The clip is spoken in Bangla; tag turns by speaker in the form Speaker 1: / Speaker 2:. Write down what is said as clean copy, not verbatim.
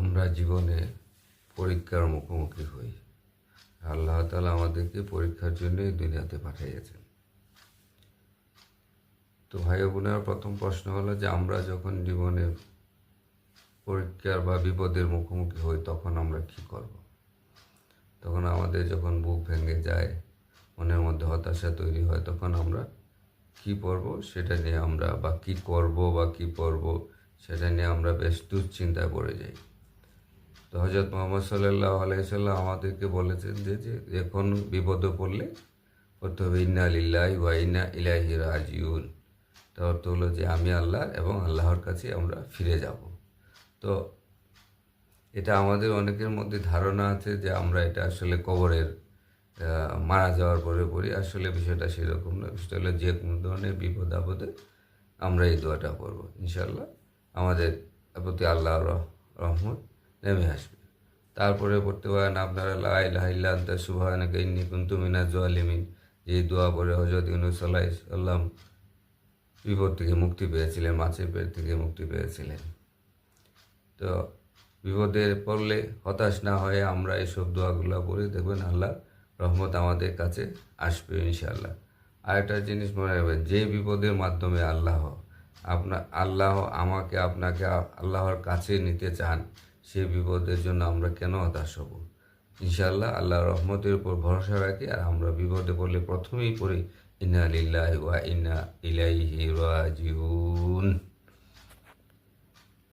Speaker 1: আমরা জীবনে পরীক্ষার মুখোমুখি হই। আল্লাহ তাআলা আমাদেরকে পরীক্ষার জন্যই দুনিয়াতে পাঠিয়েছেন। তো ভাই বোনের প্রথম প্রশ্ন হলো যে আমরা যখন জীবনে পরীক্ষার বা বিপদের মুখোমুখি হই তখন আমরা কি করব। তখন আমাদের যখন বুক ভেঙে যায়, মনের মধ্যে হতাশা তৈরি হয়, তখন আমরা কি পড়ব সেটা নিয়ে আমরা বা কি করব বা কি পড়ব সেটা নিয়ে আমরা বেশ দুশ্চিন্তায় পড়ে যাই। তো হযরত মুহাম্মদ সাল্লাল্লাহু আলাইহি সাল্লাম আমাদেরকে বলেছেন যে এখন বিপদে পড়লে করতে হবে ইন্না লিল্লাহি ওয়া ইন্না ইলাইহি রাজিউন। তার অর্থ হলো যে আমি আল্লাহর এবং আল্লাহর কাছে আমরা ফিরে যাব। তো এটা আমাদের অনেকের মধ্যে ধারণা আছে যে আমরা এটা আসলে কবরের মারা যাওয়ার পরে পড়ি। আসলে বিষয়টা সেরকম না। বিষয়টা হলো যে কোনো ধরনের বিপদ আপদে আমরা এই দোয়াটা পড়ব। ইনশাআল্লাহ আমাদের প্রতি আল্লাহর রহমত নেমে আসবে। তারপরে পড়তে পারেন আপনারা লা ইলাহা ইল্লা আনতা সুবহানাকা ইন্নী কুনতু মিনাজ জালিমিন। যে দোয়া পড়ে হযরত ইউনূস আলাইহিস সালাম বিপদ থেকে মুক্তি পেয়েছিলেন, মাছের পেট থেকে মুক্তি পেয়েছিলেন। তো বিপদে পড়লে হতাশ না হয়ে আমরা এইসব দোয়াগুলো পড়ে দেখবেন আল্লাহ রহমত আমাদের কাছে আসবে ইনশাআল্লাহ। আর একটা জিনিস মনে রাখবেন, যে বিপদের মাধ্যমে আল্লাহ আমাকে আপনাকে আল্লাহর কাছে নিতে চান, সেই বিপদের জন্য আমরা কেন হতাশ হব। ইনশাআল্লাহ আল্লাহর রহমতের উপর ভরসা রাখি। আর আমরা বিপদে পড়লে প্রথমেই পড়ি ইন্না লিল্লাহি ওয়া ইন্না ইলাইহি রাজিউন।